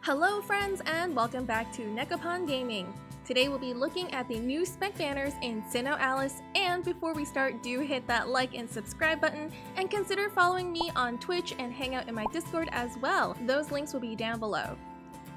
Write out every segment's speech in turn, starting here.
Hello friends and welcome back to Nekopon Gaming. Today we'll be looking at the new spec banners in SINoALICE, and before we start, do hit that like and subscribe button and consider following me on Twitch and hang out in my Discord as well. Those links will be down below.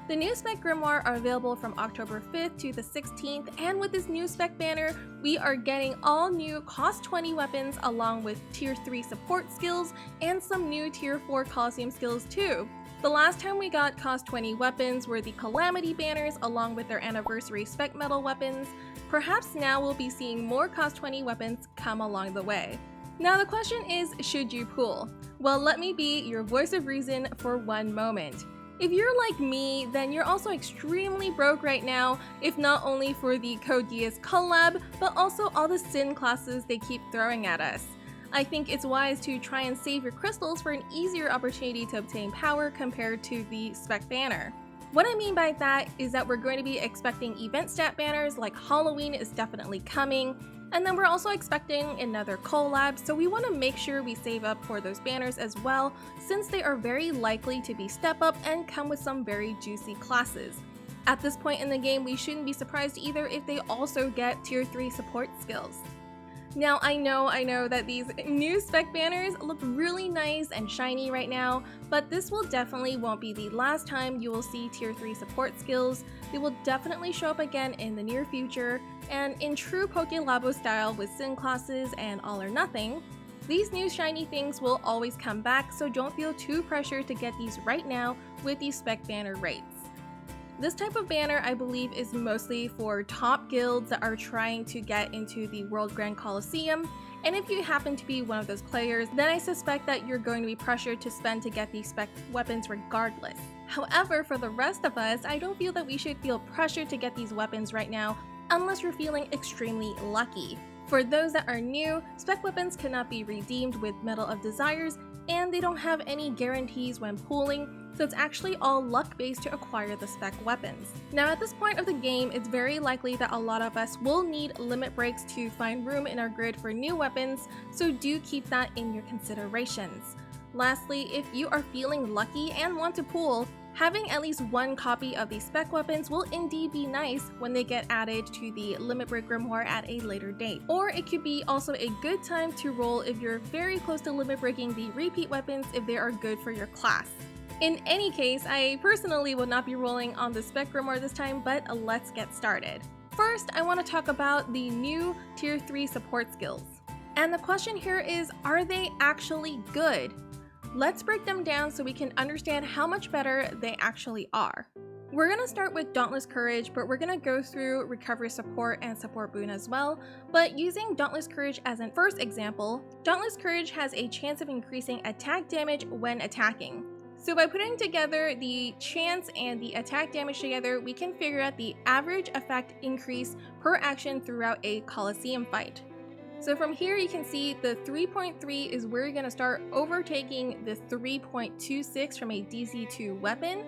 The new spec Grimoire are available from October 5th to the 16th, and with this new spec banner, we are getting all new cost 20 weapons along with tier 3 support skills and some new tier 4 Coliseum skills too. The last time we got cost 20 weapons were the Calamity banners along with their anniversary spec metal weapons. Perhaps now we'll be seeing more cost 20 weapons come along the way. Now the question is, should you pool? Well, let me be your voice of reason for one moment. If you're like me, then you're also extremely broke right now, if not only for the Code Geass collab, but also all the Sin classes they keep throwing at us. I think it's wise to try and save your crystals for an easier opportunity to obtain power compared to the spec banner. What I mean by that is that we're going to be expecting event stat banners like Halloween is definitely coming, and then we're also expecting another collab, so we want to make sure we save up for those banners as well, since they are very likely to be step up and come with some very juicy classes. At this point in the game, we shouldn't be surprised either if they also get tier 3 support skills. Now I know that these new spec banners look really nice and shiny right now, but this will definitely won't be the last time you will see tier 3 support skills. They will definitely show up again in the near future, and in true PokeLabo style with Sin classes and All or Nothing, these new shiny things will always come back, so don't feel too pressured to get these right now with these spec banner rates. This type of banner, I believe, is mostly for top guilds that are trying to get into the World Grand Coliseum, and if you happen to be one of those players, then I suspect that you're going to be pressured to spend to get these spec weapons regardless. However, for the rest of us, I don't feel that we should feel pressured to get these weapons right now unless you're feeling extremely lucky. For those that are new, spec weapons cannot be redeemed with Medal of Desires, and they don't have any guarantees when pooling, so it's actually all luck based to acquire the spec weapons. Now at this point of the game, it's very likely that a lot of us will need limit breaks to find room in our grid for new weapons, so do keep that in your considerations. Lastly, if you are feeling lucky and want to pool, having at least one copy of these spec weapons will indeed be nice when they get added to the Limit Break Grimoire at a later date. Or it could be also a good time to roll if you're very close to limit breaking the repeat weapons if they are good for your class. In any case, I personally will not be rolling on the spec Grimoire this time, but let's get started. First, I want to talk about the new tier 3 support skills. And the question here is, are they actually good? Let's break them down so we can understand how much better they actually are. We're going to start with Dauntless Courage, but we're going to go through Recovery Support and Suppon Boon as well. But using Dauntless Courage as an first example, Dauntless Courage has a chance of increasing attack damage when attacking. So by putting together the chance and the attack damage together, we can figure out the average effect increase per action throughout a Coliseum fight. So from here you can see the 3.3 is where you're going to start overtaking the 3.26 from a DC2 weapon.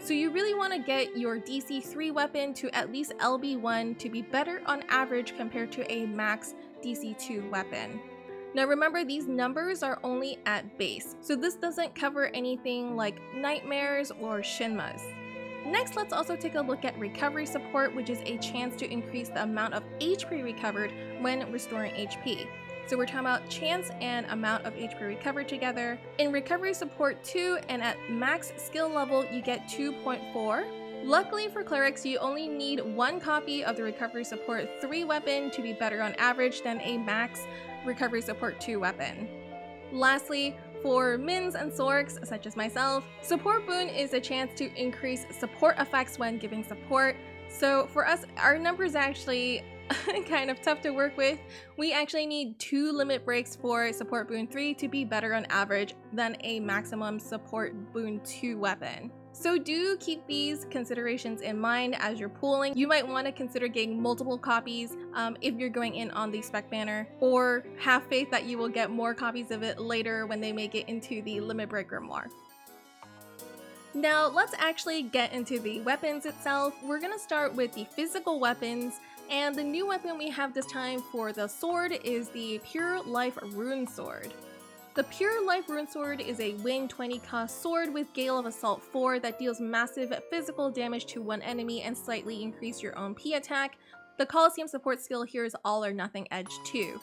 So you really want to get your DC3 weapon to at least LB1 to be better on average compared to a max DC2 weapon. Now remember, these numbers are only at base, so this doesn't cover anything like Nightmares or Shinmas. Next, let's also take a look at Recovery Support, which is a chance to increase the amount of HP recovered when restoring HP. So we're talking about chance and amount of HP recovered together. In Recovery Support 2 and at max skill level, you get 2.4. Luckily for clerics, you only need one copy of the Recovery Support 3 weapon to be better on average than a max Recovery Support 2 weapon. Lastly, for mins and sorks, such as myself, Suppon Boon is a chance to increase support effects when giving support. So for us, our numbers actually kind of tough to work with. We actually need 2 limit breaks for Suppon Boon 3 to be better on average than a maximum Suppon Boon 2 weapon. So do keep these considerations in mind as you're pooling. You might want to consider getting multiple copies if you're going in on the spec banner, or have faith that you will get more copies of it later when they make it into the Limit Break Grimoire. Now let's actually get into the weapons itself. We're going to start with the physical weapons, and the new weapon we have this time for the sword is the Pure Life Rune Sword. The Pure Life Rune Sword is a win 20 cost sword with Gale of Assault 4 that deals massive physical damage to one enemy and slightly increase your own P attack. The Coliseum support skill here is All or Nothing Edge 2.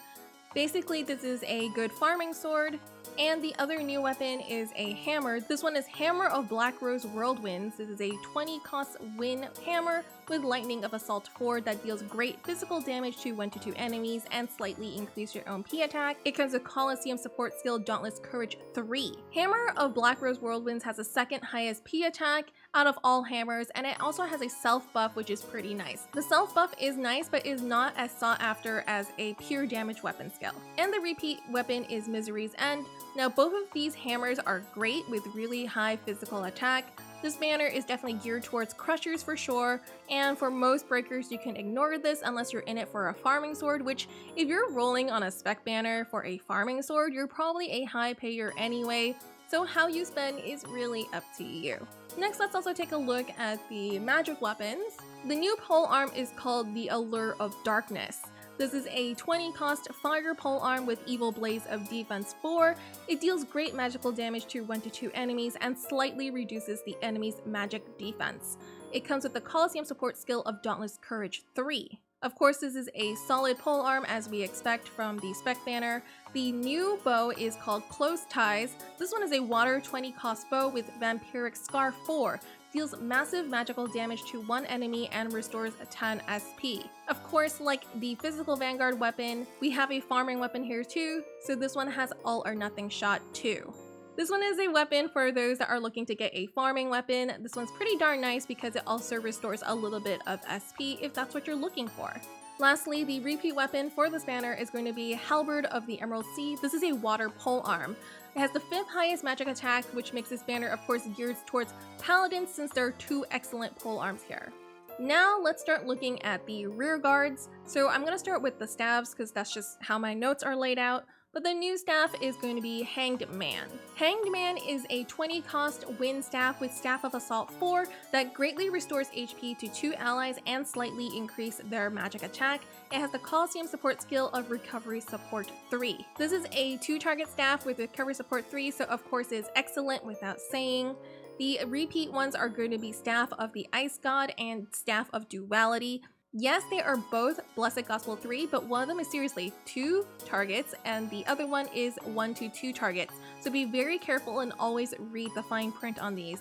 Basically, this is a good farming sword. And the other new weapon is a hammer. This one is Hammer of Black Rose Whirlwinds. This is a 20 cost win hammer with Lightning of Assault 4 that deals great physical damage to 1 to 2 enemies and slightly increase your own P attack. It comes with Coliseum support skill Dauntless Courage 3. Hammer of Black Rose Whirlwinds has the second highest P attack out of all hammers, and it also has a self buff, which is pretty nice. The self buff is nice, but is not as sought after as a pure damage weapon skill. And the repeat weapon is Misery's End. Now both of these hammers are great with really high physical attack. This banner is definitely geared towards crushers for sure, and for most breakers you can ignore this unless you're in it for a farming sword, which if you're rolling on a spec banner for a farming sword, you're probably a high payer anyway, so how you spend is really up to you. Next, let's also take a look at the magic weapons. The new polearm is called the Allure of Darkness. This is a 20 cost fire polearm with Evil Blaze of Defense 4. It deals great magical damage to 1 to 2 enemies and slightly reduces the enemy's magic defense. It comes with the Coliseum support skill of Dauntless Courage 3. Of course, this is a solid polearm as we expect from the spec banner. The new bow is called Close Ties. This one is a water 20 cost bow with Vampiric Scar 4. Deals massive magical damage to one enemy and restores 10 SP. Of course, like the physical Vanguard weapon, we have a farming weapon here too, so this one has All or Nothing Shot too. This one is a weapon for those that are looking to get a farming weapon. This one's pretty darn nice because it also restores a little bit of SP if that's what you're looking for. Lastly, the repeat weapon for this banner is going to be Halberd of the Emerald Sea. This is a water polearm. It has the 5th highest magic attack, which makes this banner of course geared towards paladins since there are 2 excellent polearms here. Now let's start looking at the rear guards. So I'm going to start with the staves because that's just how my notes are laid out. But the new staff is going to be Hanged Man. Hanged Man is a 20 cost wind staff with Staff of Assault 4 that greatly restores HP to 2 allies and slightly increase their magic attack. It has the Coliseum support skill of Recovery Support 3. This is a 2-target staff with Recovery Support 3, so of course is excellent without saying. The repeat ones are going to be Staff of the Ice God and Staff of Duality. Yes, they are both Blessed Gospel 3, but one of them is seriously 2 targets and the other one is 1 to 2 targets. So be very careful and always read the fine print on these.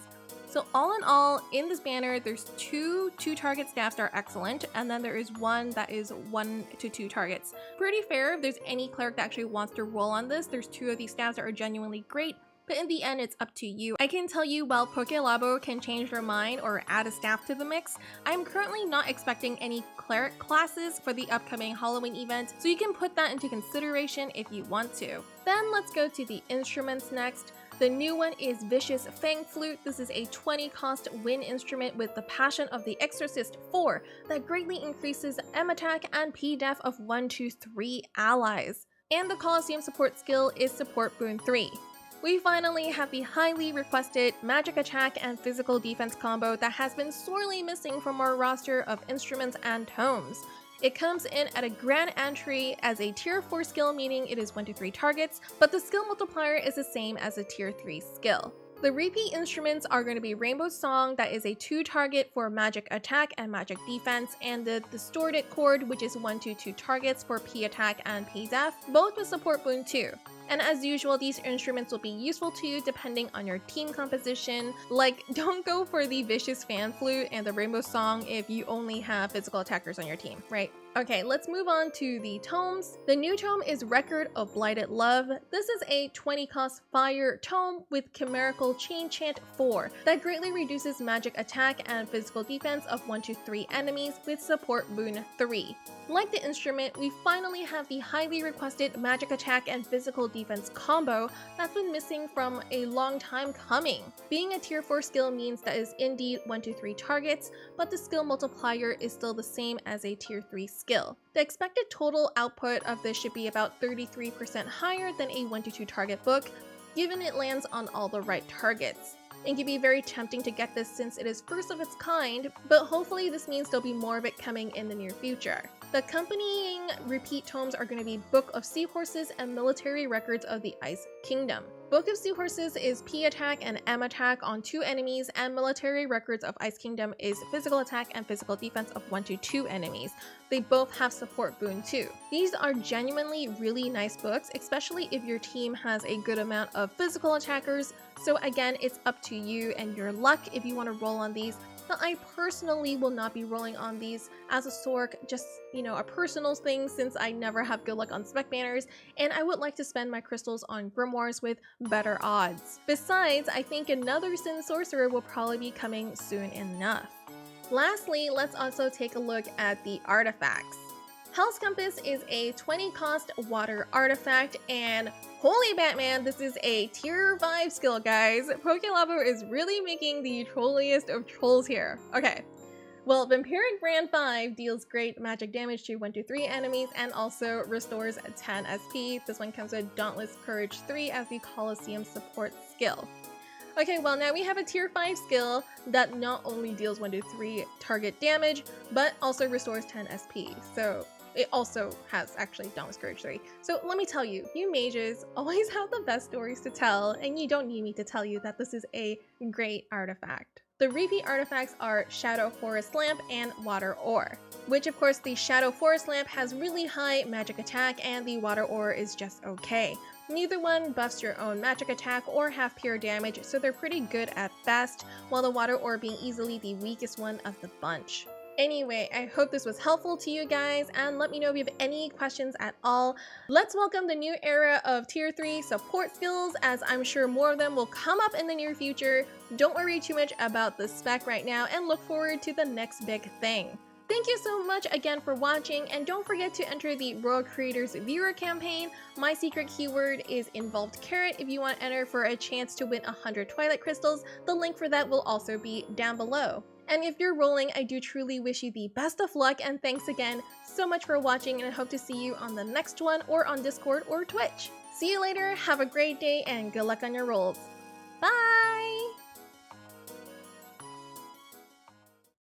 So all in all, in this banner, there's 2 2-target staffs that are excellent, and then there is one that is 1 to 2 targets. Pretty fair if there's any cleric that actually wants to roll on this. There's 2 of these staffs that are genuinely great. But in the end, it's up to you. I can tell you while Pokelabo can change their mind or add a staff to the mix, I'm currently not expecting any cleric classes for the upcoming Halloween event, so you can put that into consideration if you want to. Then let's go to the instruments next. The new one is Vicious Fang Flute. This is a 20 cost wind instrument with the Passion of the Exorcist 4 that greatly increases M attack and P def of 1 to 3 allies. And the Coliseum support skill is Suppon Boon 3. We finally have the highly requested magic attack and physical defense combo that has been sorely missing from our roster of instruments and tomes. It comes in at a grand entry as a tier 4 skill, meaning it is 1 to 3 targets, but the skill multiplier is the same as a tier 3 skill. The repeat instruments are going to be Rainbow Song, that is a 2 target for magic attack and magic defense, and the Distorted Chord, which is 1 to 2 targets for P attack and P def, both with Suppon Boon 2. And as usual, these instruments will be useful to you depending on your team composition. Like, don't go for the Vicious Fan Flute and the Rainbow Song if you only have physical attackers on your team, right? Okay, let's move on to the tomes. The new tome is Record of Blighted Love. This is a 20 cost fire tome with Chimerical Chain Chant 4 that greatly reduces magic attack and physical defense of 1 to 3 enemies with Suppon Boon 3. Like the instrument, we finally have the highly requested magic attack and physical defense combo that's been missing from a long time coming. Being a tier 4 skill means that is indeed 1 to 3 targets, but the skill multiplier is still the same as a tier 3 skill. The expected total output of this should be about 33% higher than a 1 to 2 target book, given it lands on all the right targets. It can be very tempting to get this since it is first of its kind, but hopefully this means there'll be more of it coming in the near future. The accompanying repeat tomes are going to be Book of Seahorses and Military Records of the Ice Kingdom. Book of Seahorses is P attack and M attack on 2 enemies, and Military Records of Ice Kingdom is physical attack and physical defense of 1 to 2 enemies. They both have support boon too. These are genuinely really nice books, especially if your team has a good amount of physical attackers. So again, it's up to you and your luck if you want to roll on these. But I personally will not be rolling on these as a Sorc, just, a personal thing since I never have good luck on spec banners, and I would like to spend my crystals on grimoires with better odds. Besides, I think another Sin Sorcerer will probably be coming soon enough. Lastly, let's also take a look at the artifacts. Hell's Compass is a 20 cost water artifact, and holy Batman, this is a tier 5 skill, guys. PokeLabo is really making the trolliest of trolls here. Okay, well, Vampiric Brand 5 deals great magic damage to 1 to 3 enemies and also restores 10 SP. This one comes with Dauntless Courage 3 as the Coliseum support skill. Okay, well now we have a tier 5 skill that not only deals 1 to 3 target damage, but also restores 10 SP. So it also has actually Dauntless Courage 3. So let me tell you, you mages always have the best stories to tell, and you don't need me to tell you that this is a great artifact. The repeat artifacts are Shadow Forest Lamp and Water Ore, which of course the Shadow Forest Lamp has really high magic attack and the Water Ore is just okay. Neither one buffs your own magic attack or have pure damage, so they're pretty good at best, while the Water Ore being easily the weakest one of the bunch. Anyway, I hope this was helpful to you guys, and let me know if you have any questions at all. Let's welcome the new era of tier 3 support skills, as I'm sure more of them will come up in the near future. Don't worry too much about the spec right now and look forward to the next big thing. Thank you so much again for watching, and don't forget to enter the Royal Creators Viewer campaign. My secret keyword is INVOLVEDCARROT if you want to enter for a chance to win 100 Twilight crystals. The link for that will also be down below. And if you're rolling, I do truly wish you the best of luck, and thanks again so much for watching, and I hope to see you on the next one or on Discord or Twitch. See you later, have a great day, and good luck on your rolls.